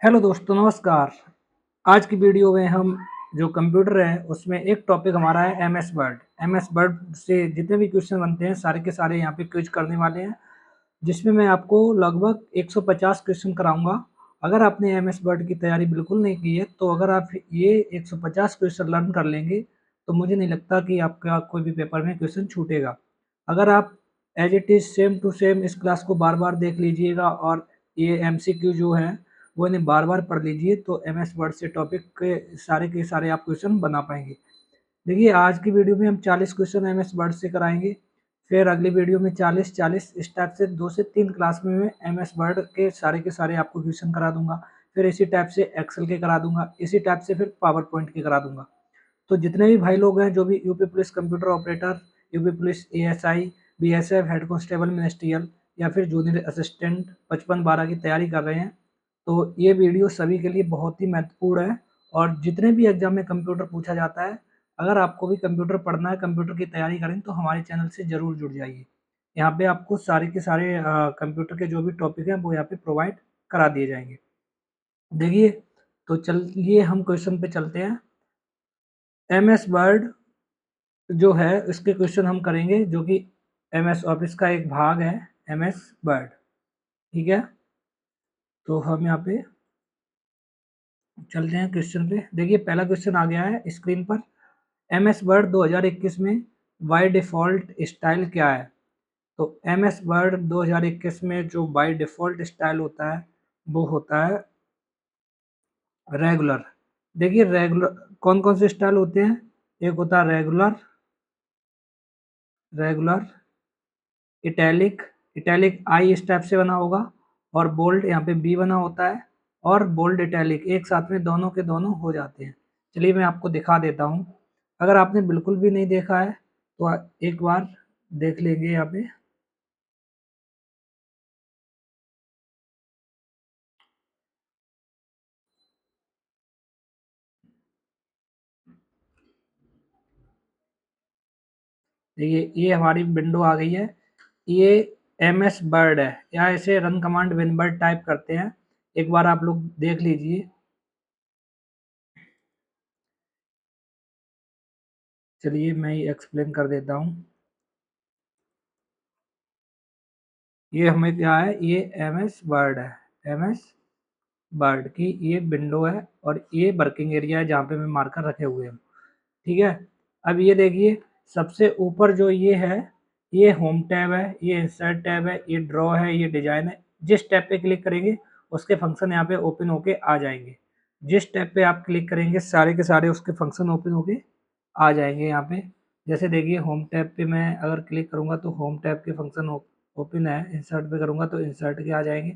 Hello दोस्तों, नमस्कार। आज की वीडियो में हम जो कंप्यूटर है उसमें एक टॉपिक हमारा है एमएस वर्ड। एमएस वर्ड से जितने भी क्वेश्चन बनते हैं सारे के सारे यहाँ पे क्विज करने वाले हैं, जिसमें मैं आपको लगभग 150 क्वेश्चन कराऊंगा। अगर आपने एमएस वर्ड की तैयारी बिल्कुल नहीं की है तो अगर आप ये 150 क्वेश्चन लर्न कर लेंगे तो मुझे नहीं लगता कि आपका कोई भी पेपर में क्वेश्चन छूटेगा। अगर आप as it is same to same इस क्लास को बार बार देख लीजिएगा और ये एमसीक्यू जो है वो इन्हें बार बार पढ़ लीजिए तो एमएस वर्ड से टॉपिक के सारे आप क्वेश्चन बना पाएंगे। देखिए, आज की वीडियो में हम 40 क्वेश्चन एमएस वर्ड से कराएंगे। फिर अगली वीडियो में 40-40 इस टाइप से 2 से 3 क्लास में मैं एमएस वर्ड के सारे आपको क्वेश्चन करा दूंगा। फिर इसी टाइप से एक्सेल के करा दूंगा, इसी टाइप से फिर पावर पॉइंट के करा दूंगा। तो जितने भी भाई लोग हैं जो भी UP police computer operator, UP police ASI, BSF, head constable ministerial या फिर जूनियर असिस्टेंट 55-12 की तैयारी कर रहे हैं, तो ये वीडियो सभी के लिए बहुत ही महत्वपूर्ण है। और जितने भी एग्जाम में कंप्यूटर पूछा जाता है, अगर आपको भी कंप्यूटर पढ़ना है, कंप्यूटर की तैयारी करें तो हमारे चैनल से ज़रूर जुड़ जाइए। यहाँ पे आपको सारे के सारे कंप्यूटर के जो भी टॉपिक हैं वो यहाँ पे प्रोवाइड करा दिए जाएंगे। देखिए, तो चलिए हम क्वेश्चन पे चलते हैं। एमएस वर्ड जो है इसके क्वेश्चन हम करेंगे, जो कि एमएस ऑफिस का एक भाग है, एमएस वर्ड। ठीक है, तो हम यहाँ पे चलते हैं क्वेश्चन पे। देखिए, पहला क्वेश्चन आ गया है स्क्रीन पर। एमएस वर्ड 2021 में बाय डिफ़ॉल्ट स्टाइल क्या है? तो एमएस वर्ड 2021 में जो बाय डिफ़ॉल्ट स्टाइल होता है वो होता है रेगुलर। देखिए, रेगुलर कौन कौन से स्टाइल होते हैं? एक होता है रेगुलर, रेगुलर, इटैलिक, इटैलिक आई इस टाइप से बना होगा, और बोल्ड यहाँ पे बी बना होता है, और बोल्ड इटैलिक एक साथ में दोनों के दोनों हो जाते हैं। चलिए मैं आपको दिखा देता हूँ। अगर आपने बिल्कुल भी नहीं देखा है तो एक बार देख लेंगे यहाँ पे। देखिए, ये हमारी विंडो आ गई है। ये एमएस वर्ड है, या इसे रन कमांड विनबर्ड टाइप करते हैं। एक बार आप लोग देख लीजिए। चलिए मैं ये एक्सप्लेन कर देता हूँ। ये हमें क्या है, ये एमएस वर्ड है, एमएस वर्ड की ये विंडो है, और ये वर्किंग एरिया है जहाँ पे मैं मार्कर रखे हुए हैं। ठीक है, अब ये देखिए, सबसे ऊपर जो ये है ये होम टैब है, ये इंसर्ट टैब है, ये ड्रॉ है, ये डिजाइन है। जिस टैब पे क्लिक करेंगे उसके फंक्शन यहाँ पे ओपन होके आ जाएंगे। जिस टैब पे आप क्लिक करेंगे सारे के सारे उसके फंक्शन ओपन होके आ जाएंगे यहाँ पे। जैसे देखिए, होम टैब पे मैं अगर क्लिक करूँगा तो होम टैब के फंक्शन ओपन है, इंसर्ट पे करूँगा तो इंसर्ट के आ जाएंगे,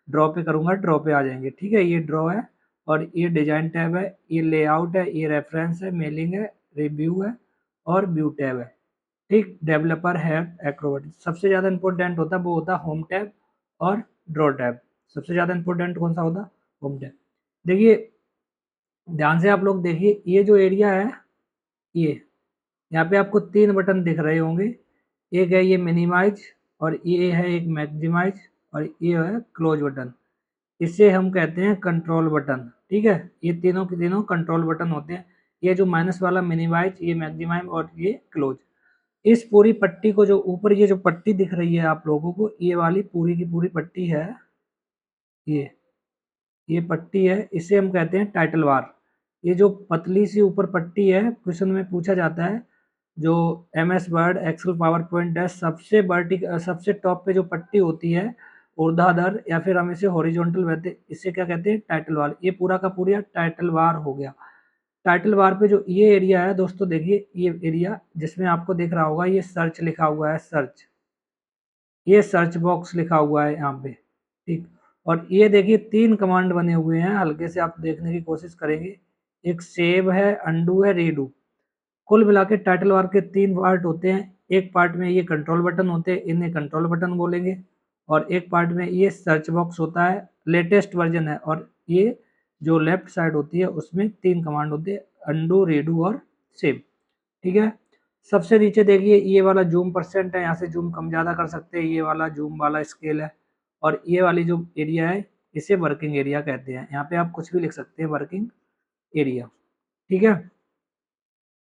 ड्रॉ पे करूँगा ड्रॉ पे आ जाएंगे। ठीक है, ये ड्रॉ है, और ये डिजाइन टैब है, ये लेआउट है, ये रेफरेंस है, मेलिंग है, रिव्यू है, और व्यू टैब है। ठीक, डेवलपर है, एक्रोबैट। सबसे ज़्यादा इंपॉर्टेंट होता है वो होता है होम टैब और ड्रॉ टैब। सबसे ज़्यादा इंपॉर्टेंट कौन सा होता है? Home tab. देखिए, ध्यान से आप लोग देखिए, ये जो एरिया है, ये यहाँ पे आपको 3 बटन दिख रहे होंगे। एक है ये मिनिमाइज, और ये है एक मैक्सिमाइज, और ये है क्लोज बटन। इसे हम कहते हैं कंट्रोल बटन। ठीक है, ये तीनों के तीनों कंट्रोल बटन होते हैं। ये जो माइनस वाला मिनिमाइज, ये मैक्सिमाइज, और ये क्लोज। इस पूरी पट्टी को, जो ऊपर ये जो पट्टी दिख रही है आप लोगों को, ये वाली पूरी की पूरी पट्टी है, ये पट्टी है, इसे हम कहते हैं टाइटल बार। ये जो पतली सी ऊपर पट्टी है, क्वेश्चन में पूछा जाता है, जो MS Word, Excel, PowerPoint है, सबसे टॉप पे जो पट्टी होती है ऊर्ध्वाधर, या फिर हम इसे हॉरिजॉन्टल कहते हैं, इसे क्या कहते हैं? Title bar. ये पूरा का पूरा टाइटल बार हो गया। टाइटल बार पे जो ये एरिया है दोस्तों, देखिए ये एरिया जिसमें आपको दिख रहा होगा ये सर्च लिखा हुआ है, सर्च, ये सर्च बॉक्स लिखा हुआ है यहाँ पे। ठीक, और ये देखिए 3 कमांड बने हुए हैं, हल्के से आप देखने की कोशिश करेंगे। एक सेव है, अंडू है, रीडू। कुल मिला के टाइटल बार के 3 पार्ट होते हैं। एक पार्ट में ये कंट्रोल बटन होते हैं, इन्हें कंट्रोल बटन बोलेंगे, और एक पार्ट में ये सर्च बॉक्स होता है, लेटेस्ट वर्जन है, और ये जो लेफ्ट साइड होती है उसमें 3 कमांड होते हैं, अंडू, रीडू और सेव। ठीक है, सबसे नीचे देखिए ये वाला जूम परसेंट है, यहाँ से जूम कम ज़्यादा कर सकते हैं, ये वाला जूम वाला स्केल है, और ये वाली जो एरिया है इसे वर्किंग एरिया कहते हैं। यहाँ पे आप कुछ भी लिख सकते हैं, वर्किंग एरिया, ठीक है।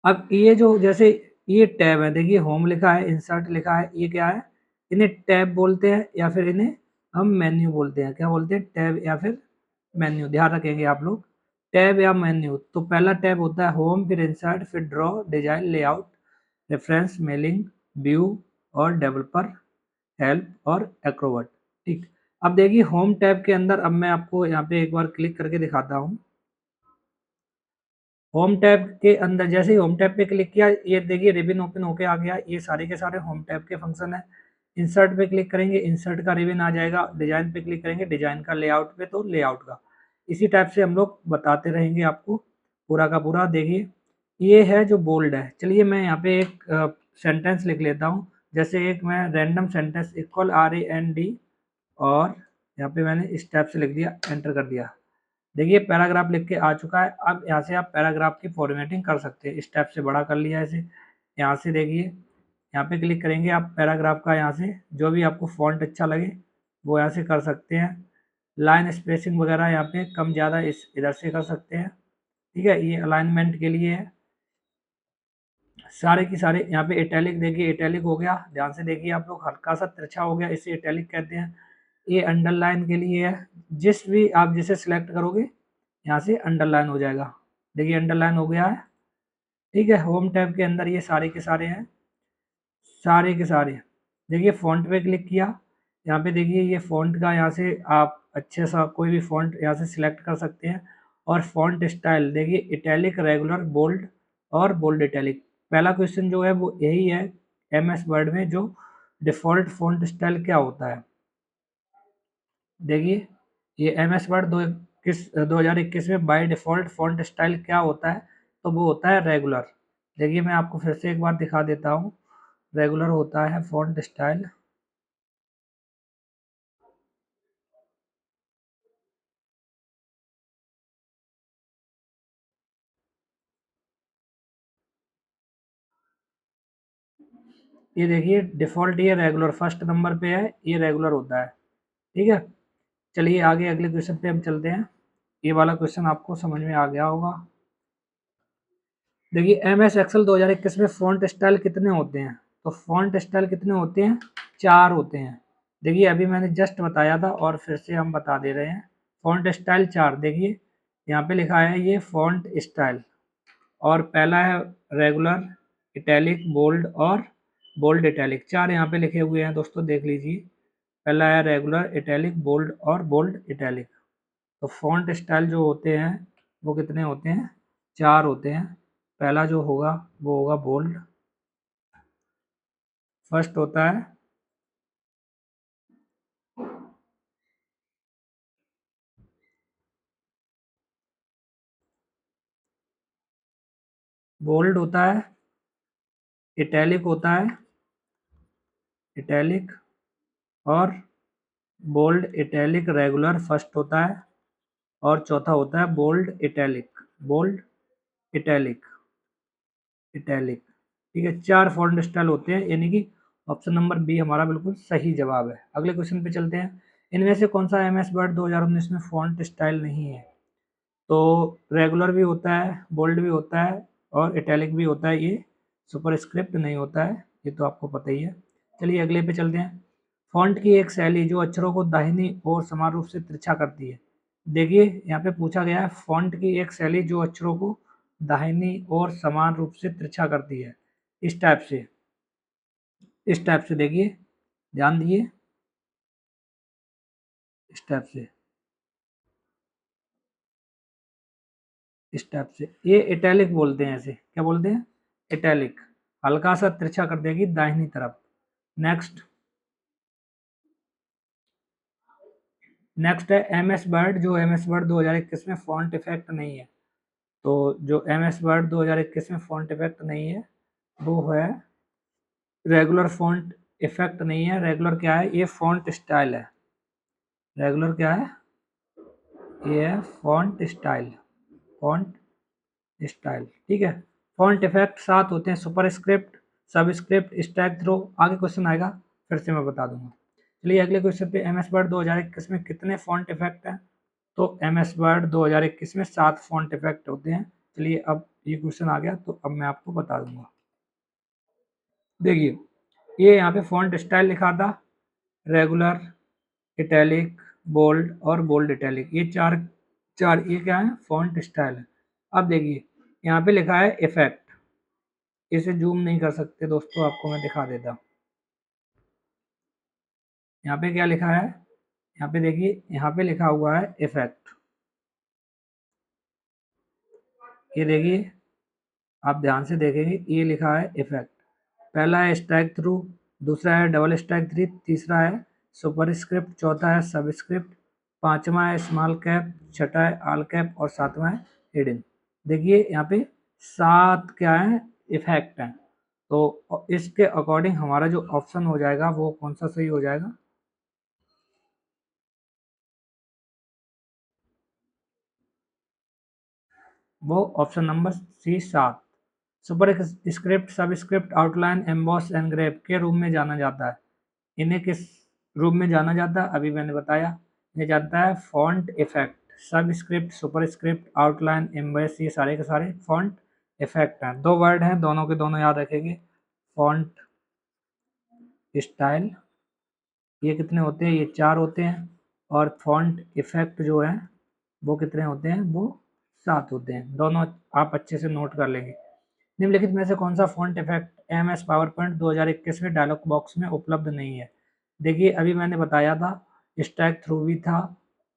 अब ये जो जैसे ये टैब है, देखिए होम लिखा है, इंसर्ट लिखा है, ये क्या है, इन्हें टैब बोलते हैं या फिर इन्हें हम मेन्यू बोलते हैं। क्या बोलते हैं, टैब या फिर मेन्यू, ध्यान रखेंगे आप लोग, टैब या मेन्यू। तो पहला टैब होता है होम, फिर इंसर्ट, फिर draw, design, layout, reference, mailing, view और डेवलपर, हेल्प और एक्रोबैट, ठीक। अब देखिए होम टैब के अंदर, अब मैं आपको यहाँ पे एक बार क्लिक करके दिखाता हूँ। होम टैब के अंदर जैसे ही होम टैब पे क्लिक किया, ये देखिए रिबन ओपन होके आ गया। ये सारे के सारे होम टैब के फंक्शन है। इंसर्ट पे क्लिक करेंगे, इंसर्ट का रिबन आ जाएगा। डिजाइन पे क्लिक करेंगे, डिजाइन का, लेआउट पे तो लेआउट का। इसी टाइप से हम लोग बताते रहेंगे आपको पूरा का पूरा। देखिए ये है जो बोल्ड है। चलिए मैं यहाँ पे एक सेंटेंस लिख लेता हूँ, जैसे एक मैं रैंडम सेंटेंस इक्वल RAND, और यहाँ पे मैंने इस टाइप से लिख दिया, एंटर कर दिया। देखिए पैराग्राफ लिख के आ चुका है। अब यहाँ से आप पैराग्राफ की फॉर्मेटिंग कर सकते हैं। इस टाइप से बड़ा कर लिया इसे। यहाँ से देखिए, यहाँ पे क्लिक करेंगे आप, पैराग्राफ का यहाँ से जो भी आपको फॉन्ट अच्छा लगे वो यहाँ से कर सकते हैं। लाइन स्पेसिंग वगैरह यहाँ पे कम ज़्यादा इस इधर से कर सकते हैं, ठीक है। ये अलाइनमेंट के लिए है। सारे की सारे यहाँ पे इटैलिक, देखिए इटैलिक हो गया, ध्यान से देखिए आप लोग, हल्का सा तिरछा हो गया, इसे इटैलिक कहते हैं। ये अंडरलाइन के लिए है, जिस भी आप जिसे सिलेक्ट करोगे यहाँ से अंडरलाइन हो जाएगा। देखिए अंडरलाइन हो गया है, ठीक है। होम टैब के अंदर ये सारे के सारे हैं, सारे के सारे। देखिए फ़ॉन्ट पे क्लिक किया, यहाँ पे देखिए ये फ़ॉन्ट का, यहाँ से आप अच्छे सा कोई भी फ़ॉन्ट यहाँ से सिलेक्ट कर सकते हैं। और फ़ॉन्ट स्टाइल देखिए, इटैलिक, रेगुलर, बोल्ड और बोल्ड इटैलिक। पहला क्वेश्चन जो है वो यही है MS वर्ड में, जो डिफ़ॉल्ट फ़ॉन्ट स्टाइल क्या होता है। देखिए ये MS वर्ड 2021 में बाय डिफ़ॉल्ट फ़ॉन्ट स्टाइल क्या होता है, तो वो होता है रेगुलर। देखिए मैं आपको फिर से एक बार दिखा देता हूँ, रेगुलर होता है फ़ॉन्ट स्टाइल। ये देखिए डिफ़ॉल्ट, ये रेगुलर फर्स्ट नंबर पे है, ये रेगुलर होता है, ठीक है। चलिए आगे अगले क्वेश्चन पे हम चलते हैं। ये वाला क्वेश्चन आपको समझ में आ गया होगा। देखिए MS एक्सेल 2021 में फ़ॉन्ट स्टाइल कितने होते हैं, तो फ़ॉन्ट स्टाइल कितने होते हैं, 4 होते हैं। देखिए अभी मैंने जस्ट बताया था और फिर से हम बता दे रहे हैं, फ़ॉन्ट स्टाइल 4। देखिए यहाँ पे लिखा है ये फ़ॉन्ट स्टाइल, और पहला है रेगुलर, इटैलिक, बोल्ड और बोल्ड इटैलिक। 4 यहाँ पे लिखे हुए हैं दोस्तों, देख लीजिए। पहला है रेगुलर, इटैलिक, बोल्ड और बोल्ड इटैलिक। तो फ़ॉन्ट स्टाइल जो होते हैं वो कितने होते हैं, 4 होते हैं। पहला जो होगा वो होगा बोल्ड, फर्स्ट होता है बोल्ड, होता है इटैलिक, होता है इटैलिक, और बोल्ड इटैलिक रेगुलर फर्स्ट होता है, और चौथा होता है bold italic, bold italic, italic, ठीक है। 4 फ़ॉन्ट स्टाइल होते हैं, यानी कि ऑप्शन नंबर बी हमारा बिल्कुल सही जवाब है। अगले क्वेश्चन पे चलते हैं। इनमें से कौन सा MS वर्ड 2019 में फ़ॉन्ट स्टाइल नहीं है, तो रेगुलर भी होता है, बोल्ड भी होता है और इटैलिक भी होता है। ये सुपरस्क्रिप्ट नहीं होता है, ये तो आपको पता ही है। चलिए अगले पे चलते हैं। फ़ॉन्ट की एक शैली जो अक्षरों को दाहिनी ओर समान रूप से तिरछा करती है। देखिए यहाँ पे पूछा गया है फ़ॉन्ट की एक शैली जो अक्षरों को दाहिनी ओर समान रूप से तिरछा करती है। इस टाइप से, इस टाइप से देखिए, ध्यान दिए, इस टाइप से, इस टाइप से। ये इटैलिक बोलते हैं, ऐसे क्या बोलते हैं, इटैलिक। हल्का सा तिरछा कर देगी दाहिनी तरफ। नेक्स्ट, नेक्स्ट है MS वर्ड, जो MS वर्ड 2021 में फ़ॉन्ट इफेक्ट नहीं है। तो जो MS वर्ड 2021 में फ़ॉन्ट इफेक्ट नहीं है वो है रेगुलर। फ़ॉन्ट इफेक्ट नहीं है, रेगुलर क्या है, ये फ़ॉन्ट स्टाइल है। रेगुलर क्या है, ये है फ़ॉन्ट स्टाइल, फ़ॉन्ट स्टाइल, ठीक है। फ़ॉन्ट इफेक्ट 7 होते हैं, सुपरस्क्रिप्ट, सबस्क्रिप्ट, स्टैग थ्रो। आगे क्वेश्चन आएगा फिर से मैं बता दूंगा। चलिए अगले क्वेश्चन पे, एम एस वर्ड 2021 में कितने फॉन्ट इफेक्ट हैं? तो एम एस वर्ड 2021 में 7 फॉन्ट इफेक्ट होते हैं। चलिए अब ये क्वेश्चन आ गया तो अब मैं आपको बता दूंगा। देखिए ये यहाँ पे फॉन्ट स्टाइल लिखा था, रेगुलर, इटैलिक, बोल्ड और बोल्ड इटैलिक, ये चार चार ये क्या है? फॉन्ट स्टाइल है। अब देखिए यहाँ पे लिखा है इफेक्ट, इसे जूम नहीं कर सकते दोस्तों, आपको मैं दिखा देता हूँ। यहाँ पे क्या लिखा है? यहाँ पे देखिए, यहाँ पे लिखा हुआ है इफेक्ट। ये देखिए, आप ध्यान से देखेंगे, ये लिखा है इफेक्ट। पहला है स्ट्राइक थ्रू, दूसरा है डबल स्ट्राइक थ्री, तीसरा है सुपरस्क्रिप्ट, चौथा है सबस्क्रिप्ट, पांचवा है स्मॉल कैप, छठा है ऑल कैप और सातवां है हिडन। देखिए यहाँ पे 7 क्या है? इफेक्ट हैं। तो इसके अकॉर्डिंग हमारा जो ऑप्शन हो जाएगा वो कौन सा सही हो जाएगा? वो option number C 7। Superscript, subscript, outline, emboss, engrave के रूप में जाना जाता है। इन्हें किस रूप में जाना जाता है? अभी मैंने बताया, ये जाता है font effect. Subscript, superscript, outline, emboss, ये सारे के सारे फॉन्ट इफेक्ट हैं। 2 वर्ड हैं, दोनों के दोनों याद रखेंगे। फॉन्ट स्टाइल ये कितने होते हैं? ये 4 होते हैं। और फॉन्ट इफेक्ट जो है वो कितने होते हैं? वो 7 होते हैं। दोनों आप अच्छे से नोट कर लेंगे। निम्नलिखित में से कौन सा font effect M S PowerPoint 2021 में डायलॉग बॉक्स में उपलब्ध नहीं है? देखिए अभी मैंने बताया था, स्ट्राइक थ्रू भी था,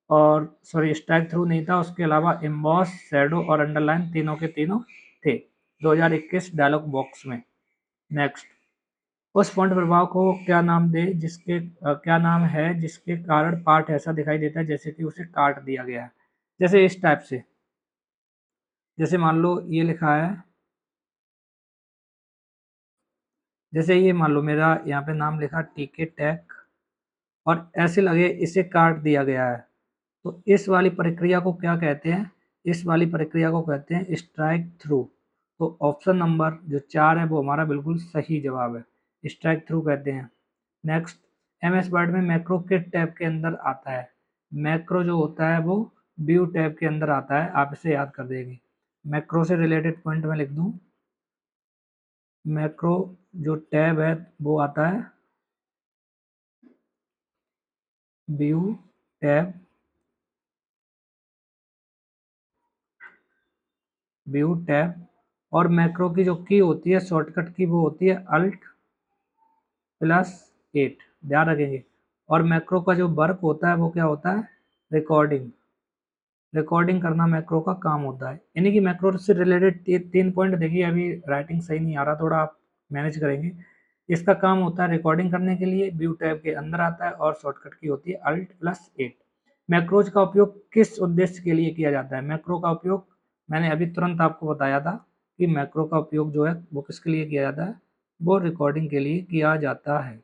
और सॉरी स्ट्राइक थ्रू नहीं था, उसके अलावा एम्बॉस, शैडो और अंडरलाइन तीनों के तीनों थे 2021 डायलॉग बॉक्स में। नेक्स्ट, उस फॉन्ट प्रभाव को क्या नाम दे जिसके क्या नाम है जिसके कारण पार्ट ऐसा दिखाई देता है जैसे कि उसे काट दिया गया है? जैसे इस टाइप से, जैसे मान लो ये लिखा है, जैसे ये मान लो मेरा यहाँ पे नाम लिखा टीके टैक और ऐसे लगे इसे काट दिया गया है, तो इस वाली प्रक्रिया को क्या कहते हैं? इस वाली प्रक्रिया को कहते हैं स्ट्राइक थ्रू। तो ऑप्शन नंबर जो 4 है वो हमारा बिल्कुल सही जवाब है, स्ट्राइक थ्रू कहते हैं। नेक्स्ट, एम एस वर्ड में मैक्रो किस टैब के अंदर आता है? मैक्रो जो होता है वो व्यू टैब के अंदर आता है, आप इसे याद कर देंगे। मैक्रो से रिलेटेड पॉइंट में लिख दूं, मैक्रो जो टैब है वो आता है व्यू टैब, व्यू टैब। और मैक्रो की जो की होती है शॉर्टकट की वो होती है Alt+8, ध्यान रखेंगे। और मैक्रो का जो वर्क होता है वो क्या होता है? रिकॉर्डिंग, रिकॉर्डिंग करना मैक्रो का काम होता है। यानी कि मैक्रो से रिलेटेड 3 पॉइंट देखिए, अभी राइटिंग सही नहीं आ रहा, थोड़ा आप मैनेज करेंगे। इसका काम होता है रिकॉर्डिंग करने के लिए, व्यू टैब के अंदर आता है, और शॉर्टकट की होती है Alt+8। मैक्रोज का उपयोग किस उद्देश्य के लिए किया जाता है? मैक्रो का उपयोग मैंने अभी तुरंत आपको बताया था कि मैक्रो का उपयोग जो है वो किसके लिए किया जाता है? वो रिकॉर्डिंग के लिए किया जाता है।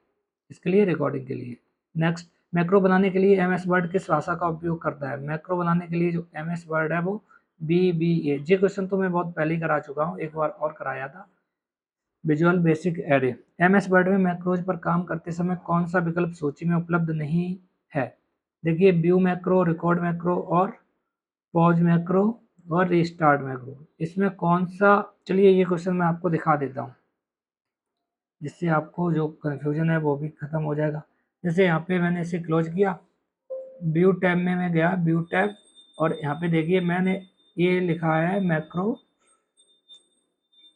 इसके लिए रिकॉर्डिंग के लिए। नेक्स्ट, मैक्रो बनाने के लिए एम एस वर्ड किस भाषा का उपयोग करता है? मैक्रो बनाने के लिए जो एम एस वर्ड है वो VBA। ये क्वेश्चन तो मैं बहुत पहले ही करा चुका हूँ, एक बार और कराया था। Visual basic array. M S Word में मैक्रोज पर काम करते समय कौन सा विकल्प सूची में उपलब्ध नहीं है? देखिए व्यू मैक्रो, रिकॉर्ड मैक्रो और पॉज मैक्रो और रीस्टार्ट मैक्रो, इसमें कौन सा? चलिए ये क्वेश्चन मैं आपको दिखा देता हूँ, जिससे आपको जो कन्फ्यूजन है वो भी खत्म हो जाएगा। जैसे यहाँ पे मैंने इसे क्लोज किया, व्यू टैब में मैं गया, व्यू टैब, और यहाँ पे देखिए मैंने ये लिखा है मैक्रो,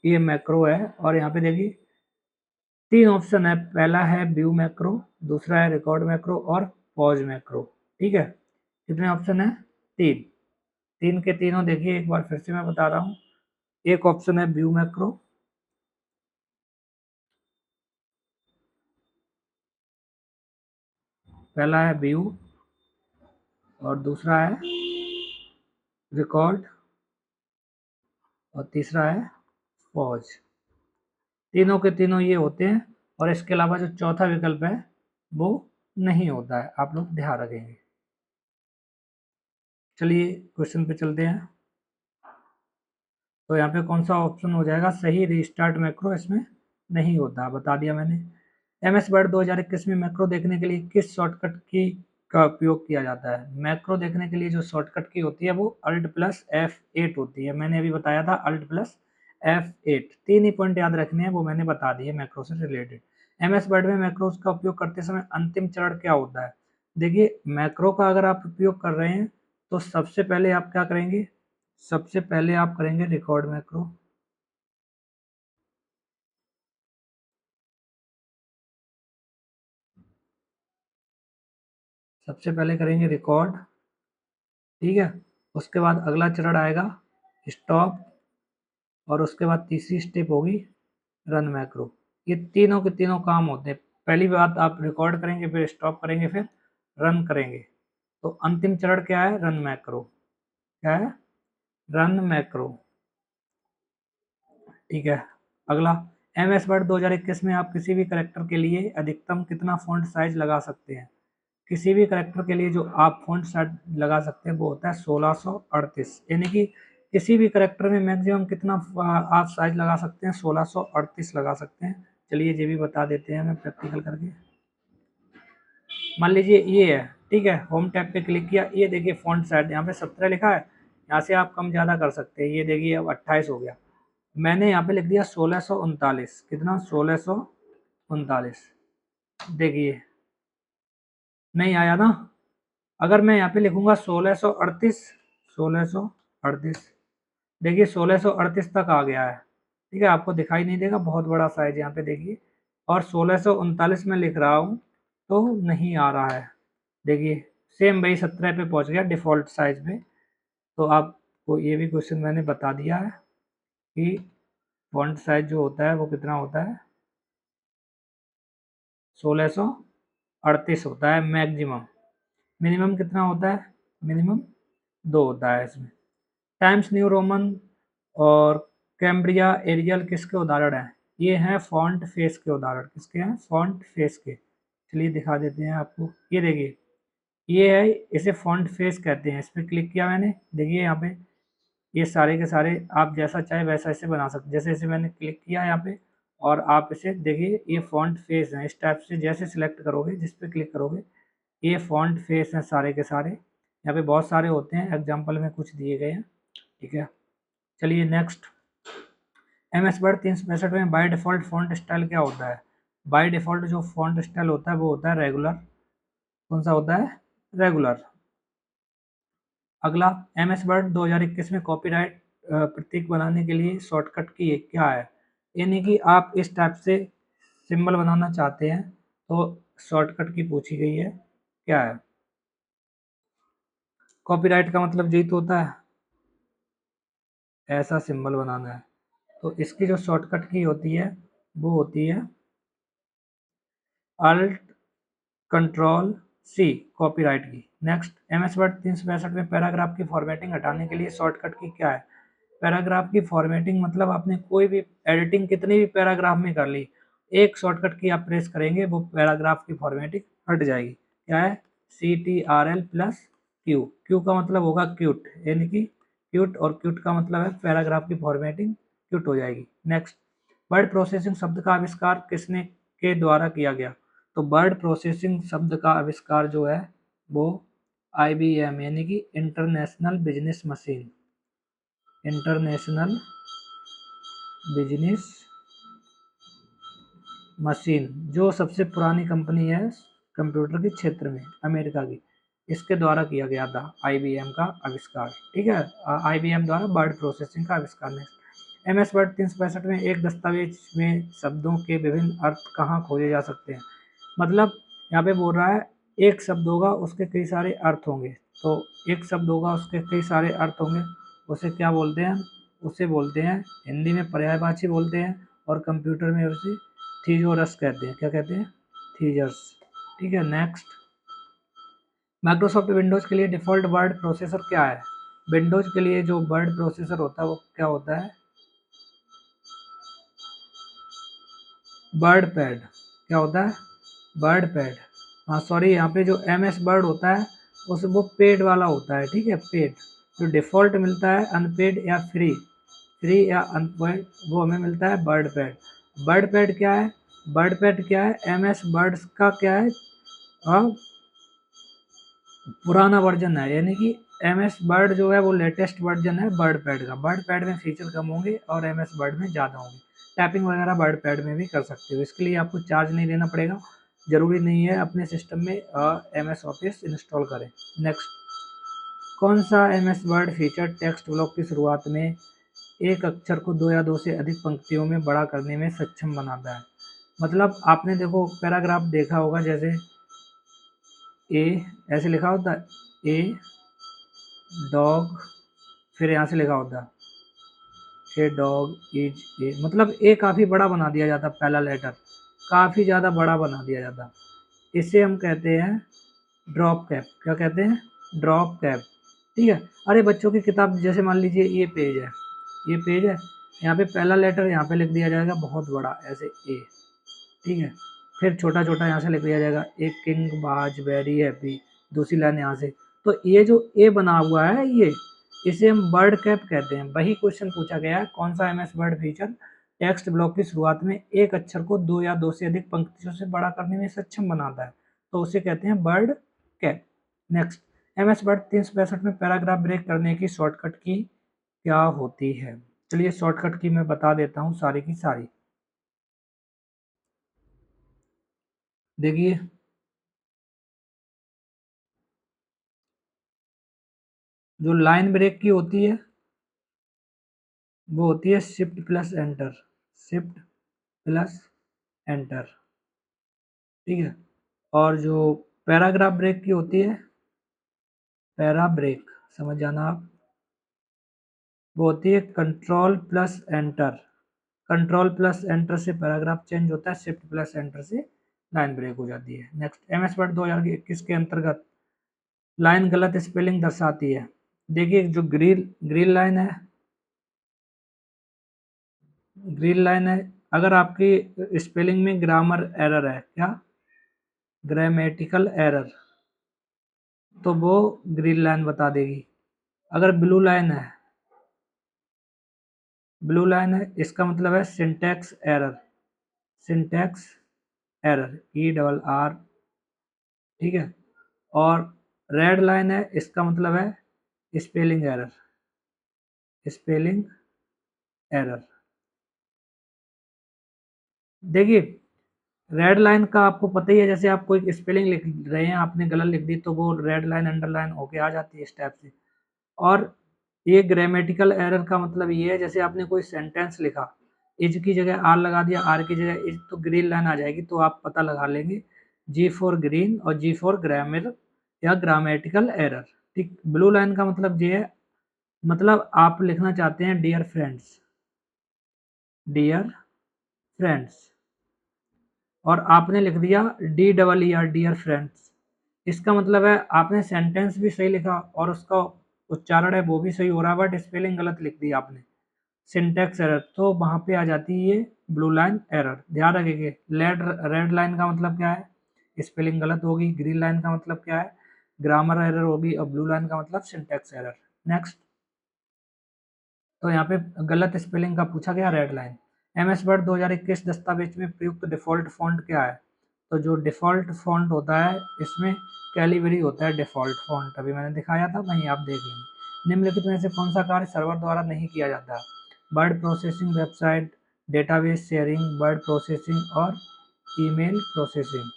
ये मैक्रो है। और यहाँ पे देखिए 3 ऑप्शन है, पहला है व्यू मैक्रो, दूसरा है रिकॉर्ड मैक्रो और पॉज मैक्रो। ठीक है, कितने ऑप्शन है? 3। 3 के तीनों देखिए, एक बार फिर से मैं बता रहा हूँ। एक ऑप्शन है व्यू मैक्रो, पहला है व्यू और दूसरा है रिकॉर्ड और तीसरा है पॉज। तीनों के तीनों ये होते हैं, और इसके अलावा जो चौथा विकल्प है वो नहीं होता है, आप लोग ध्यान रखेंगे। चलिए क्वेश्चन पे चलते हैं। तो यहाँ पे कौन सा ऑप्शन हो जाएगा सही? रीस्टार्ट मैक्रो इसमें नहीं होता, बता दिया मैंने। MS वर्ड 2021 में मैक्रो देखने के लिए किस शॉर्टकट की का उपयोग किया जाता है? मैक्रो देखने के लिए जो शॉर्टकट की होती है वो Alt प्लस F8 होती है। मैंने अभी बताया था Alt प्लस F8। 3 ही पॉइंट याद रखने हैं, वो मैंने बता दिए मैक्रो से रिलेटेड। MS वर्ड में मैक्रोज का उपयोग करते समय अंतिम चरण क्या होता है? देखिए, मैक्रो का अगर आप उपयोग कर रहे हैं तो सबसे पहले आप क्या करेंगे? सबसे पहले आप करेंगे रिकॉर्ड मैक्रो। सबसे पहले करेंगे रिकॉर्ड, ठीक है। उसके बाद अगला चरण आएगा स्टॉप, और उसके बाद तीसरी स्टेप होगी रन मैक्रो। ये तीनों के तीनों काम होते हैं। पहली बात आप रिकॉर्ड करेंगे, फिर स्टॉप करेंगे, फिर रन करेंगे। तो अंतिम चरण क्या है? Run macro. क्या है? रन मैक्रो, ठीक है। अगला, MS वर्ड 2021 में आप किसी भी करेक्टर के लिए अधिकतम कितना फॉन्ट साइज लगा सकते हैं? किसी भी करेक्टर के लिए जो आप फॉन्ट साइज लगा सकते हैं वो होता है 1638। यानी कि किसी भी करेक्टर में मैक्सिमम कितना आप साइज लगा सकते हैं? 1638 लगा सकते हैं। चलिए ये भी बता देते हैं हमें प्रैक्टिकल करके। मान लीजिए ये है, ठीक है। होम टैब पे क्लिक किया, ये देखिए फॉन्ट साइज यहाँ पे 17 लिखा है। यहाँ से आप कम ज़्यादा कर सकते हैं। ये देखिए अब 28 हो गया। मैंने यहाँ पे लिख दिया 1639। कितना? 1639। देखिए नहीं आया ना। अगर मैं यहाँ पे लिखूंगा 1638, 1638, देखिए 1638 तक आ गया है, ठीक है। आपको दिखाई नहीं देगा, बहुत बड़ा साइज यहाँ पे देखिए। और 1639 में लिख रहा हूँ तो नहीं आ रहा है। देखिए सेम वही 17 पे पहुँच गया डिफ़ॉल्ट साइज में। तो आपको ये भी क्वेश्चन मैंने बता दिया है कि फॉन्ट साइज जो होता है वो कितना होता है? 1638 होता है मैक्सिमम। मिनिमम कितना होता है? मिनिमम 2 होता है इसमें। टाइम्स न्यू रोमन और कैम्ब्रिया एरियल किसके उदाहरण हैं? ये हैं फॉन्ट फेस के उदाहरण। किसके हैं? फॉन्ट फेस के। चलिए दिखा देते हैं आपको। ये देखिए, ये है, इसे फॉन्ट फेस कहते हैं। इस पर क्लिक किया मैंने, देखिए यहाँ पे ये सारे के सारे आप जैसा चाहे वैसा इसे बना सकते। जैसे इसे मैंने क्लिक किया यहाँ पे, और आप इसे देखिए ये फॉन्ट फेस हैं। इस टाइप से जैसे सिलेक्ट करोगे, जिस पे क्लिक करोगे, ये फॉन्ट फेस हैं सारे के सारे। यहाँ पे बहुत सारे होते हैं, एग्जाम्पल में कुछ दिए गए हैं, ठीक है। चलिए नेक्स्ट, MS वर्ड 365 में बाय डिफ़ॉल्ट फॉन्ट स्टाइल क्या होता है? बाय डिफ़ॉल्ट जो फॉन्ट स्टाइल होता है वो होता है रेगुलर। कौन सा होता है? रेगुलर। अगला, MS वर्ड 2021 में कॉपीराइट प्रतीक बनाने के लिए शॉर्टकट की क्या है? यानी कि आप इस टाइप से सिंबल बनाना चाहते हैं तो शॉर्टकट की पूछी गई है, क्या है? कॉपीराइट का मतलब यही तो होता है, ऐसा सिंबल बनाना है। तो इसकी जो शॉर्टकट की होती है वो होती है अल्ट कंट्रोल सी, कॉपीराइट की। नेक्स्ट, MS वर्ड 365 में पैराग्राफ की फॉर्मेटिंग हटाने के लिए शॉर्टकट की क्या है? पैराग्राफ की फॉर्मेटिंग मतलब आपने कोई भी एडिटिंग कितनी भी पैराग्राफ में कर ली, एक शॉर्टकट की आप प्रेस करेंगे वो पैराग्राफ की फॉर्मेटिंग हट जाएगी। क्या है? CTRL plus Q. क्यू का मतलब होगा क्यूट, यानी कि क्यूट, और क्यूट का मतलब है पैराग्राफ की फॉर्मेटिंग क्यूट हो जाएगी। नेक्स्ट, वर्ड प्रोसेसिंग शब्द का आविष्कार किसने के द्वारा किया गया? तो वर्ड प्रोसेसिंग शब्द का आविष्कार जो है वो IBM यानी कि international business machine, international business machine, जो सबसे पुरानी कंपनी है कंप्यूटर के क्षेत्र में अमेरिका की, इसके द्वारा किया गया था IBM का आविष्कार, ठीक है। IBM द्वारा वर्ड प्रोसेसिंग का आविष्कार। नेक्स्ट, MS वर्ड 365 में एक दस्तावेज में शब्दों के विभिन्न अर्थ कहाँ खोजे जा सकते हैं? मतलब यहाँ पे बोल रहा है एक शब्द होगा उसके कई सारे अर्थ होंगे। तो एक शब्द होगा उसके कई सारे अर्थ होंगे, उसे क्या बोलते हैं? उसे बोलते हैं, हिंदी में पर्यायवाची बोलते हैं, और कंप्यूटर में उसे थीजोरस कहते हैं। क्या कहते हैं? थीजर्स, ठीक है। नेक्स्ट, माइक्रोसॉफ्ट विंडोज़ के लिए डिफ़ॉल्ट वर्ड प्रोसेसर क्या है? विंडोज़ के लिए जो वर्ड प्रोसेसर होता है वो क्या होता है? Word pad. क्या होता है? Word pad. हाँ सॉरी, यहाँ पे जो MS वर्ड होता है उस वो पेड वाला होता है, ठीक है। पेड जो डिफ़ॉल्ट मिलता है अनपेड या फ्री, फ्री या अनपेड, वो हमें मिलता है वर्ड पैड। वर्ड पैड क्या है? बर्ड पैड क्या है, एमएस वर्ड का क्या है, पुराना वर्जन है, यानी कि एमएस वर्ड जो है वो लेटेस्ट वर्जन है वर्ड पैड का। वर्ड पैड में फीचर कम होंगे और एमएस वर्ड में ज़्यादा होंगे। टाइपिंग वगैरह वर्ड पैड में भी कर सकते हो, इसके लिए आपको चार्ज नहीं देना पड़ेगा, ज़रूरी नहीं है अपने सिस्टम में एमएस ऑफिस इंस्टॉल करें। नेक्स्ट, कौन सा MS word feature text block की शुरुआत में एक अक्षर को 2 या 2 से अधिक पंक्तियों में बड़ा करने में सक्षम बनाता है? मतलब आपने देखो पैराग्राफ देखा होगा, जैसे ए ऐसे लिखा होता है, ए डॉग, फिर यहाँ से लिखा होता है ए डॉग इज ए, मतलब ए काफ़ी बड़ा बना दिया जाता, पहला लेटर काफ़ी ज़्यादा बड़ा बना दिया जाता। इसे हम कहते हैं ड्रॉप कैप। क्या कहते हैं? Drop cap. ठीक है। अरे बच्चों की किताब जैसे मान लीजिए ये पेज है, ये पेज है, यहाँ पे पहला लेटर यहाँ पे लिख दिया जाएगा बहुत बड़ा ऐसे ए, ठीक है, फिर छोटा छोटा यहाँ से लिख दिया जाएगा ए किंग बाज वेरी हैप्पी, दूसरी लाइन यहाँ से। तो ये जो ए बना हुआ है ये, इसे हम बर्ड कैप कहते हैं। वही क्वेश्चन पूछा गया है, कौन सा MS word feature text block की शुरुआत में एक अक्षर को 2 या 2 से अधिक पंक्तियों से बड़ा करने में सक्षम बनाता है? तो उसे कहते हैं bird cap. Next, MS word 365 में पैराग्राफ ब्रेक करने की शॉर्टकट की क्या होती है? चलिए शॉर्टकट की मैं बता देता हूँ सारी की सारी। देखिए, जो लाइन ब्रेक की होती है वो होती है shift plus enter, shift plus enter, ठीक है। और जो पैराग्राफ ब्रेक की होती है, पैरा ब्रेक, समझ जाना आप, वो होती है control plus enter. Control plus enter से पैराग्राफ चेंज होता है, शिफ्ट प्लस एंटर से लाइन ब्रेक हो जाती है। नेक्स्ट, एमएस वर्ड 2021 के अंतर्गत लाइन गलत स्पेलिंग दर्शाती है। देखिए जो ग्रीन ग्रीन लाइन है, ग्रीन लाइन है, अगर आपकी स्पेलिंग में ग्रामर एरर है, क्या ग्रामेटिकल एरर, तो वो ग्रीन लाइन बता देगी। अगर ब्लू लाइन है, ब्लू लाइन है, इसका मतलब है syntax error, syntax error, E double R, ठीक है। और रेड लाइन है, इसका मतलब है स्पेलिंग एरर, स्पेलिंग एरर। देखिए रेड लाइन का आपको पता ही है, जैसे आप कोई स्पेलिंग लिख रहे हैं, आपने गलत लिख दी तो वो रेड लाइन अंडरलाइन होके आ जाती है इस टाइप से। और ये ग्रामेटिकल एरर का मतलब ये है, जैसे आपने कोई सेंटेंस लिखा, इज की जगह आर लगा दिया, आर की जगह इज, तो ग्रीन लाइन आ जाएगी, तो आप पता लगा लेंगे जी फॉर ग्रीन और जी फॉर ग्रामर या ग्रामेटिकल एरर। ठीक, ब्लू लाइन का मतलब ये है, मतलब आप लिखना चाहते हैं डियर फ्रेंड्स, डियर फ्रेंड्स, और आपने लिख दिया D double E R, dear friends. इसका मतलब है आपने सेंटेंस भी सही लिखा और उसका उच्चारण है वो भी सही हो रहा है, बट स्पेलिंग गलत लिख दी आपने, सिंटैक्स एरर, तो वहाँ पे आ जाती है ये ब्लू लाइन एरर। ध्यान रखिए, रेड लाइन का मतलब क्या है, स्पेलिंग गलत होगी, ग्रीन लाइन का मतलब क्या है, ग्रामर एरर होगी, और ब्लू लाइन का मतलब सिंटैक्स एरर। नेक्स्ट, तो यहाँ पे गलत स्पेलिंग का पूछा गया रेड लाइन। एमएस वर्ड 2021 दस्तावेज में प्रयुक्त डिफ़ॉल्ट फ़ॉन्ट क्या है? तो जो डिफ़ॉल्ट फ़ॉन्ट होता है इसमें कैलिबरी होता है डिफ़ॉल्ट फ़ॉन्ट, अभी मैंने दिखाया था, वहीं आप देख लेंगे। निम्नलिखित में से कौन सा कार्य सर्वर द्वारा नहीं किया जाता? Word processing, website database sharing, word processing और ईमेल प्रोसेसिंग।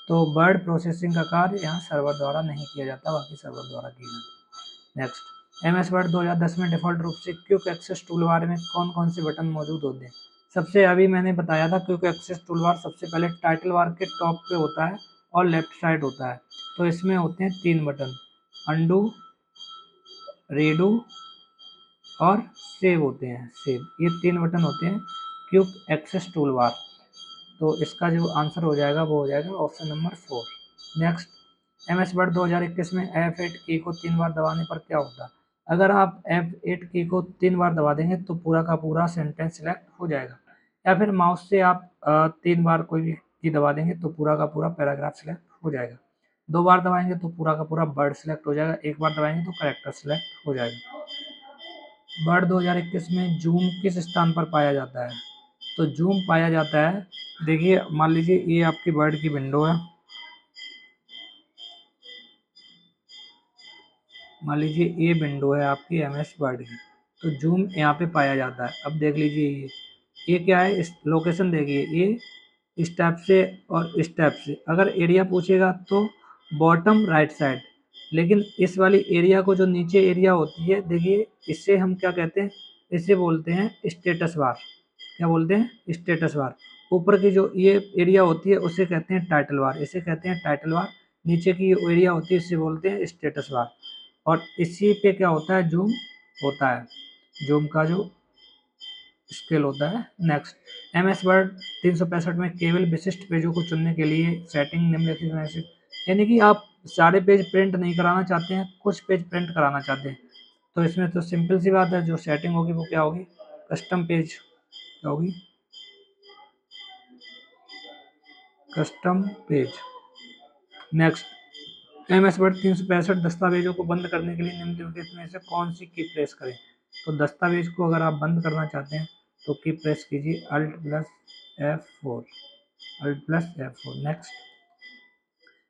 तो वर्ड प्रोसेसिंग का कार्य यहाँ सर्वर द्वारा नहीं किया जाता, बाकी सर्वर द्वारा किया जाता। नेक्स्ट, एमएस वर्ड 2010 में डिफ़ॉल्ट रूप से क्विक एक्सेस टूलबार में कौन कौन से बटन मौजूद होते हैं? सबसे अभी मैंने बताया था, क्विक एक्सेस टूलबार सबसे पहले टाइटल बार के टॉप पे होता है और लेफ्ट साइड होता है। तो इसमें होते हैं 3 बटन, अंडू, रीडू और सेव होते हैं, सेव, ये 3 बटन होते हैं क्विक एक्सेस टूलबार। तो इसका जो आंसर हो जाएगा वो हो जाएगा option number 4। Next, MS word 2021 में F8 की को 3 बार दबाने पर क्या होता है? अगर आप F8 की को 3 बार दबा देंगे तो पूरा का पूरा सेंटेंस सिलेक्ट हो जाएगा, या फिर माउस से आप 3 बार कोई भी की दबा देंगे तो पूरा का पूरा पैराग्राफ सिलेक्ट हो जाएगा। 2 बार दबाएंगे तो पूरा का पूरा वर्ड सिलेक्ट हो जाएगा, 1 बार दबाएंगे तो कैरेक्टर सिलेक्ट हो जाएगा। वर्ड 2021 में जूम किस स्थान पर पाया जाता है? तो जूम पाया जाता है देखिए मान लीजिए ये आपकी वर्ड की विंडो है, मान लीजिए ये विंडो है आपकी एमएस वर्ड की, तो जूम यहाँ पे पाया जाता है। अब देख लीजिए ये क्या है, इस लोकेशन देखिए ये स्टेप से और स्टेप से, अगर एरिया पूछेगा तो बॉटम राइट साइड, लेकिन इस वाली एरिया को जो नीचे एरिया होती है देखिए, इससे हम क्या कहते हैं, इसे बोलते हैं स्टेटस बार। क्या बोलते हैं? Status bar. ऊपर की जो ये एरिया होती है उसे कहते हैं टाइटल बार, इसे कहते हैं टाइटल बार। नीचे की एरिया होती है इसे बोलते हैं स्टेटस बार। और इसी पे क्या होता है, जूम होता है, जूम का जो स्केल होता है। नेक्स्ट, एमएस वर्ड 365 में केवल विशिष्ट पेजों को चुनने के लिए सेटिंग निम्नलिखित में से, यानी कि आप सारे पेज प्रिंट नहीं कराना चाहते हैं, कुछ पेज प्रिंट कराना चाहते हैं, तो इसमें तो सिंपल सी बात है, जो सेटिंग होगी वो क्या होगी, कस्टम पेज, क्या होगी, custom page. Next, MS word 365 दस्तावेजों को बंद करने के लिए निम्नलिखित में से कौन सी की प्रेस करें। तो दस्तावेज को अगर आप बंद करना चाहते हैं तो की प्रेस कीजिए Alt+F4, Alt+F4। Next,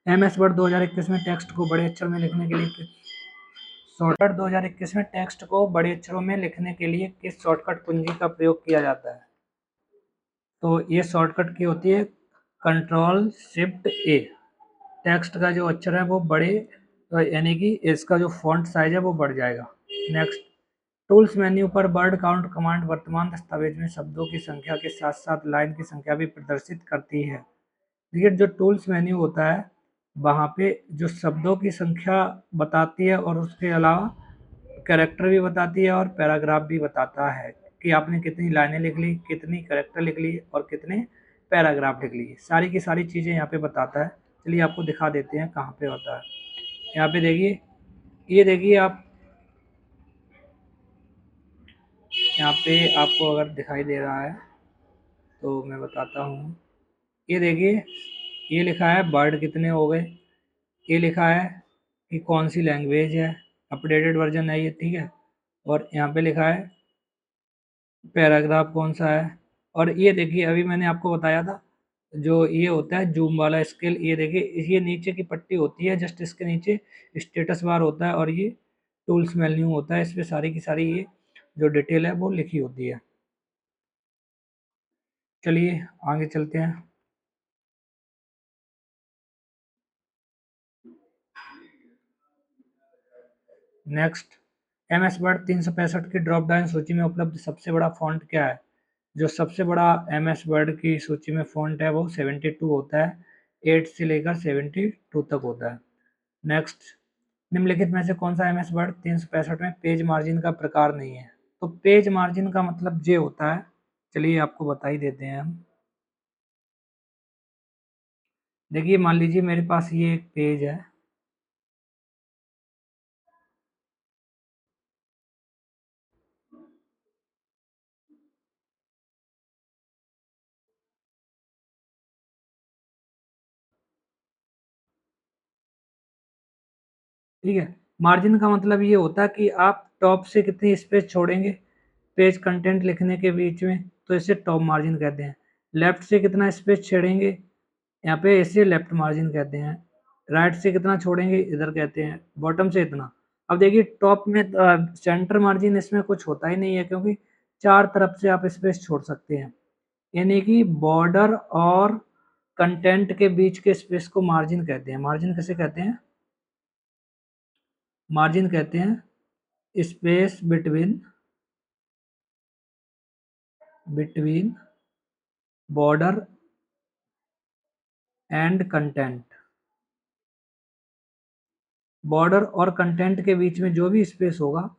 MS word 2021 में टेक्स्ट को बड़े अक्षर में लिखने के लिए शॉर्टकट 2021 में टेक्स्ट को बड़े अक्षरों में लिखने के लिए किस शॉर्टकट कुंजी का प्रयोग किया जाता है। तो ये शॉर्टकट की होती है Ctrl+Shift+A। टेक्स्ट का जो अक्षर है वो बड़े, यानी कि इसका जो फॉन्ट साइज है वो बढ़ जाएगा। नेक्स्ट, टूल्स मेन्यू पर वर्ड काउंट कमांड वर्तमान दस्तावेज में शब्दों की संख्या के साथ साथ लाइन की संख्या भी प्रदर्शित करती है। देखिए जो टूल्स मेन्यू होता है वहाँ पे जो शब्दों की संख्या बताती है और उसके अलावा कैरेक्टर भी बताती है और पैराग्राफ भी बताता है कि आपने कितनी लाइनें लिख ली, कितनी कैरेक्टर लिख ली और कितने पैराग्राफ लिख लिए, सारी की सारी चीज़ें यहाँ पे बताता है। चलिए आपको दिखा देते हैं कहाँ पे होता है। यहाँ पे देखिए, ये देखिए आप, यहाँ पे आपको अगर दिखाई दे रहा है तो मैं बताता हूँ। ये देखिए, ये लिखा है वर्ड कितने हो गए, ये लिखा है कि कौन सी लैंग्वेज है, अपडेटेड वर्जन है ये, ठीक है। और यहाँ पे लिखा है पैराग्राफ कौन सा है। और ये देखिए अभी मैंने आपको बताया था जो ये होता है जूम वाला स्केल, ये देखिए ये नीचे की पट्टी होती है, जस्ट इसके नीचे स्टेटस बार होता है और ये टूल्स मेन्यू होता है, इस पर सारी की सारी ये जो डिटेल है वो लिखी होती है। चलिए आगे चलते हैं। नेक्स्ट, एमएस वर्ड 365 की ड्रॉप डाउन सूची में उपलब्ध सबसे बड़ा फॉन्ट क्या है। जो सबसे बड़ा एमएस वर्ड की सूची में फॉन्ट है वो 72 होता है, 8 से लेकर 72 तक होता है। नेक्स्ट, निम्नलिखित में से कौन सा एमएस वर्ड 365 में पेज मार्जिन का प्रकार नहीं है। तो पेज मार्जिन का मतलब जे होता है, चलिए आपको बता ही देते हैं हम। देखिए मान लीजिए मेरे पास ये एक पेज है, ठीक है। मार्जिन का मतलब ये होता है कि आप टॉप से कितनी स्पेस छोड़ेंगे पेज कंटेंट लिखने के बीच में, तो इसे टॉप मार्जिन कहते हैं। लेफ्ट से कितना स्पेस छोड़ेंगे, यहाँ पे इसे लेफ्ट मार्जिन कहते हैं। राइट से कितना छोड़ेंगे, इधर कहते हैं बॉटम से इतना। अब देखिए टॉप में सेंटर मार्जिन इसमें कुछ होता ही नहीं है, क्योंकि चार तरफ से आप स्पेस छोड़ सकते हैं, यानी कि बॉर्डर और कंटेंट के बीच के स्पेस को मार्जिन कहते हैं। मार्जिन किसे कहते हैं, मार्जिन कहते हैं space between border and content. Border और कंटेंट के बीच में जो भी स्पेस होगा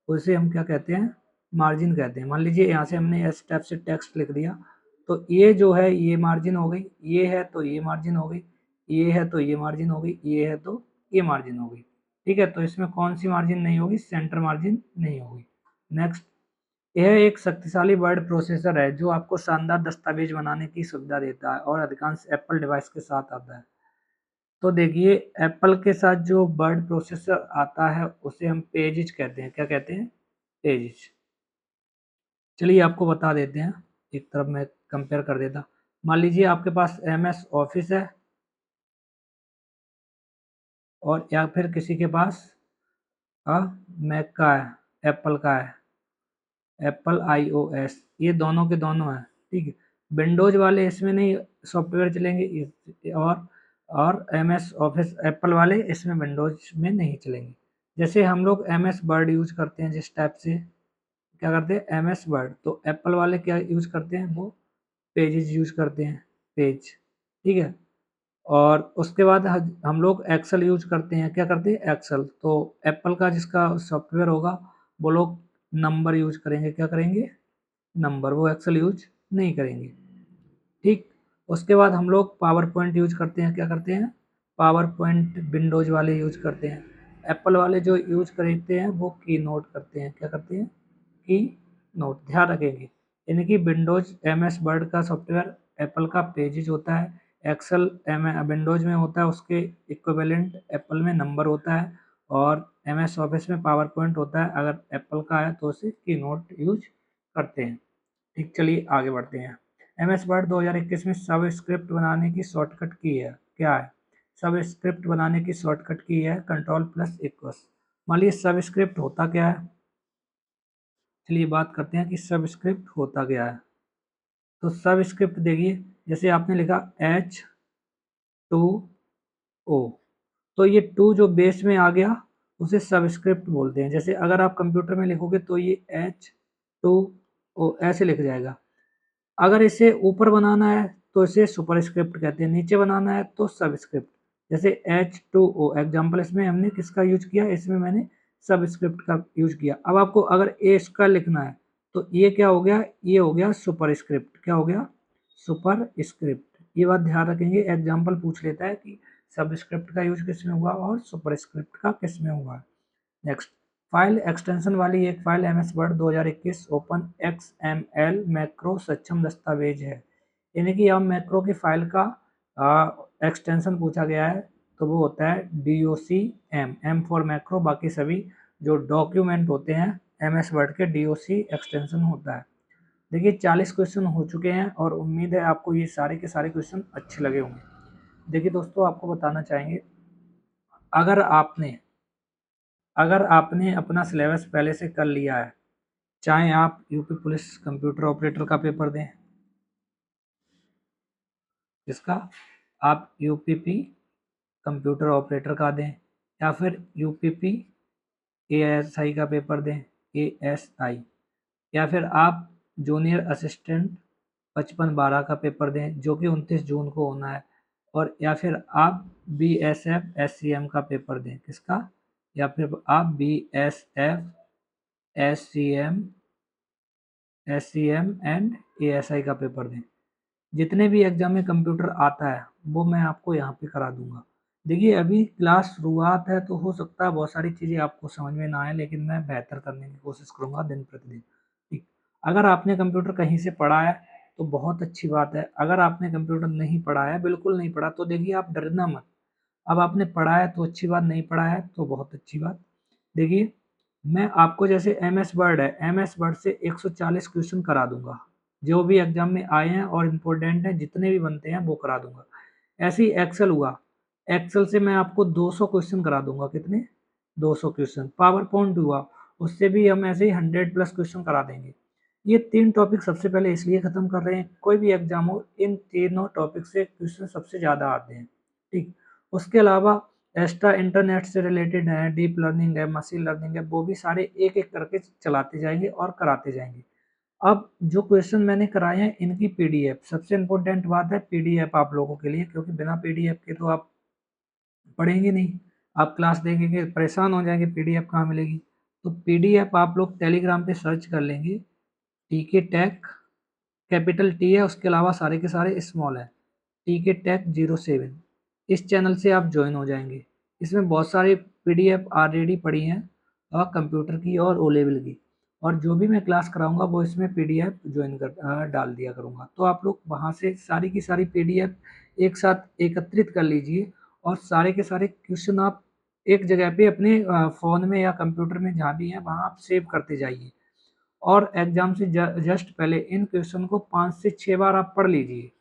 उसे हम क्या कहते हैं, मार्जिन कहते हैं। मान लीजिए यहाँ से हमने इस टाइप से टेक्स्ट लिख दिया, तो ये जो है ये मार्जिन हो गई, ये है तो ये मार्जिन हो गई, ये है तो ये मार्जिन हो गई, ये है तो ये मार्जिन हो गई, ठीक है। तो इसमें कौन सी मार्जिन नहीं होगी, सेंटर मार्जिन नहीं होगी। नेक्स्ट, यह एक शक्तिशाली वर्ड प्रोसेसर है जो आपको शानदार दस्तावेज बनाने की सुविधा देता है और अधिकांश एप्पल डिवाइस के साथ आता है। तो देखिए एप्पल के साथ जो वर्ड प्रोसेसर आता है उसे हम पेजिज कहते हैं। क्या कहते हैं, पेजिज। चलिए आपको बता देते हैं, एक तरफ मैं कंपेयर कर देता। मान लीजिए आपके पास MS ऑफिस है और या फिर किसी के पास मैक का है, एप्पल का है, एप्पल iOS, ये दोनों के दोनों हैं, ठीक है। विंडोज वाले इसमें नहीं सॉफ्टवेयर चलेंगे और MS ऑफिस एप्पल वाले इसमें विंडोज में नहीं चलेंगे। जैसे हम लोग MS वर्ड यूज करते हैं, जिस टाइप से क्या करते हैं MS वर्ड, तो एप्पल वाले क्या यूज करते हैं, वो पेजेस यूज करते हैं, पेज, ठीक है। और उसके बाद हम लोग एक्सेल यूज करते हैं, क्या करते हैं एक्सेल। तो एप्पल का जिसका सॉफ्टवेयर होगा वो लोग नंबर यूज करेंगे, क्या करेंगे नंबर, वो एक्सेल यूज नहीं करेंगे, ठीक। उसके बाद हम लोग पावर पॉइंट यूज करते हैं, क्या करते हैं पावर पॉइंट विंडोज वाले यूज करते हैं। एप्पल वाले जो यूज करते हैं वो की नोट करते हैं, क्या करते हैं की नोट, ध्यान रखेंगे। यानी कि विंडोज MS वर्ड का सॉफ्टवेयर एप्पल का पेजेस होता है, एक्सेल विंडोज में होता है, उसके इक्विवेलेंट एप्पल में नंबर होता है, और MS ऑफिस में पावर पॉइंट होता है। अगर एप्पल का है तो उसे की नोट यूज करते हैं, ठीक। चलिए आगे बढ़ते हैं। MS वर्ड 2021 में सब स्क्रिप्ट बनाने की शॉर्टकट की है, क्या है सब स्क्रिप्ट बनाने की शॉर्टकट की है Ctrl++। मान लीजिए सब स्क्रिप्ट होता क्या है, चलिए बात करते हैं कि सब स्क्रिप्ट होता क्या है। तो सब स्क्रिप्ट देखिए, जैसे आपने लिखा H2O, तो ये 2 जो बेस में आ गया उसे सब स्क्रिप्ट बोलते हैं। जैसे अगर आप कंप्यूटर में लिखोगे तो ये H2O ऐसे लिख जाएगा। अगर इसे ऊपर बनाना है तो इसे सुपर स्क्रिप्ट कहते हैं, नीचे बनाना है तो सब स्क्रिप्ट। जैसे H2O एग्जाम्पल इसमें हमने किसका यूज किया, इसमें मैंने सब स्क्रिप्ट का यूज किया। अब आपको अगर ए इसका लिखना है तो ये क्या हो गया, ये हो गया सुपर स्क्रिप्ट, क्या हो गया सुपर स्क्रिप्ट। ये बात ध्यान रखेंगे, एग्जाम्पल पूछ लेता है कि सब स्क्रिप्ट का यूज किस में हुआ और सुपर स्क्रिप्ट का किस में हुआ। नेक्स्ट, फाइल एक्सटेंशन वाली एक file MS word 2021 open XML macro सक्षम दस्तावेज है। यानी कि अब मैक्रो की फाइल का एक्सटेंशन पूछा गया है, तो वो होता है DOCM, M फॉर मैक्रो, बाकी सभी जो डॉक्यूमेंट होते हैं MS वर्ड के DOC एक्सटेंशन होता है। देखिए 40 क्वेश्चन हो चुके हैं और उम्मीद है आपको ये सारे के सारे क्वेश्चन अच्छे लगे होंगे। देखिए दोस्तों, आपको बताना चाहेंगे, अगर आपने अगर आपने अपना सिलेबस पहले से कर लिया है, चाहे आप यूपी पुलिस कंप्यूटर ऑपरेटर का पेपर दें, जिसका आप यूपीपी कंप्यूटर ऑपरेटर का दें, या फिर यूपीपी ASI का पेपर दें, ASI, या फिर आप जूनियर असिस्टेंट 5512 का पेपर दें जो कि 29 जून को होना है, और या फिर आप BSF SCM का पेपर दें, किसका, या फिर आप BSF SCM एंड ASI का पेपर दें। जितने भी एग्जाम में कंप्यूटर आता है वो मैं आपको यहाँ पे करा दूंगा। देखिए अभी क्लास शुरुआत है तो हो सकता है बहुत सारी चीज़ें आपको समझ में ना आए, लेकिन मैं बेहतर करने की कोशिश करूँगा दिन प्रतिदिन, ठीक। अगर आपने कंप्यूटर कहीं से पढ़ा है तो बहुत अच्छी बात है, अगर आपने कंप्यूटर नहीं पढ़ा है, बिल्कुल नहीं पढ़ा, तो देखिए आप डरना मत। अब आपने पढ़ा है तो अच्छी बात, नहीं पढ़ा है तो बहुत अच्छी बात। देखिए मैं आपको जैसे MS वर्ड है, MS वर्ड से 140 क्वेश्चन करा दूंगा, जो भी एग्जाम में आए हैं और इम्पोर्टेंट हैं, जितने भी बनते हैं वो करा दूंगा। ऐसे ही एक्सेल हुआ, एक्सेल से मैं आपको 200 क्वेश्चन करा दूंगा, कितने 200 क्वेश्चन। पावर पॉइंट हुआ, उससे भी हम ऐसे ही 100+ क्वेश्चन करा देंगे। ये 3 टॉपिक सबसे पहले इसलिए ख़त्म कर रहे हैं, कोई भी एग्जाम हो इन तीनों टॉपिक से क्वेश्चन सबसे ज़्यादा आते हैं, ठीक। उसके अलावा एक्स्ट्रा इंटरनेट से रिलेटेड है, डीप लर्निंग है, मशीन लर्निंग है, वो भी सारे एक एक करके चलाते जाएंगे और कराते जाएंगे। अब जो क्वेश्चन मैंने कराए हैं इनकी PDF, सबसे इम्पोर्टेंट बात है PDF आप लोगों के लिए, क्योंकि बिना PDF के तो आप पढ़ेंगे नहीं, आप क्लास देखेंगे परेशान हो जाएंगे, PDF कहाँ मिलेगी। तो PDF आप लोग टेलीग्राम पे सर्च कर लेंगे, TK टेक, कैपिटल T है, उसके अलावा सारे के सारे स्मॉल है, TK टेक 07, इस चैनल से आप ज्वाइन हो जाएंगे। इसमें बहुत सारी PDF ऑलरेडी पड़ी हैं और कंप्यूटर की और O लेवल की, और जो भी मैं क्लास कराऊंगा वो इसमें PDF ज्वाइन कर डाल दिया करूंगा। तो आप लोग वहां से सारी की सारी PDF एक साथ एकत्रित कर लीजिए और सारे के सारे क्वेश्चन आप एक जगह पे अपने फ़ोन में या कंप्यूटर में जहाँ भी हैं वहाँ आप सेव करते जाइए, और एग्जाम से जस्ट पहले इन क्वेश्चन को 5 से 6 बार आप पढ़ लीजिए।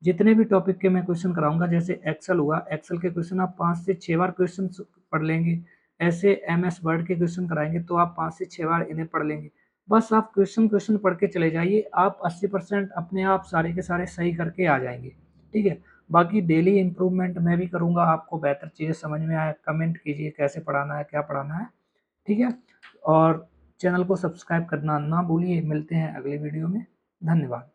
जितने भी टॉपिक के मैं क्वेश्चन कराऊंगा, जैसे एक्सेल हुआ, एक्सेल के क्वेश्चन आप 5 से 6 बार क्वेश्चन पढ़ लेंगे। ऐसे एमएस वर्ड के क्वेश्चन कराएंगे तो आप 5 से 6 बार इन्हें पढ़ लेंगे। बस आप क्वेश्चन क्वेश्चन पढ़ के चले जाइए, आप 80% अपने आप सारे के सारे सही करके आ जाएंगे। ठीक है, बाकी डेली इम्प्रूवमेंट मैं भी करूँगा, आपको बेहतर चीज़ें समझ में आए कमेंट कीजिए कैसे पढ़ाना है, क्या पढ़ाना है। ठीक है, और चैनल को सब्सक्राइब करना ना भूलिए। मिलते हैं अगली वीडियो में। धन्यवाद।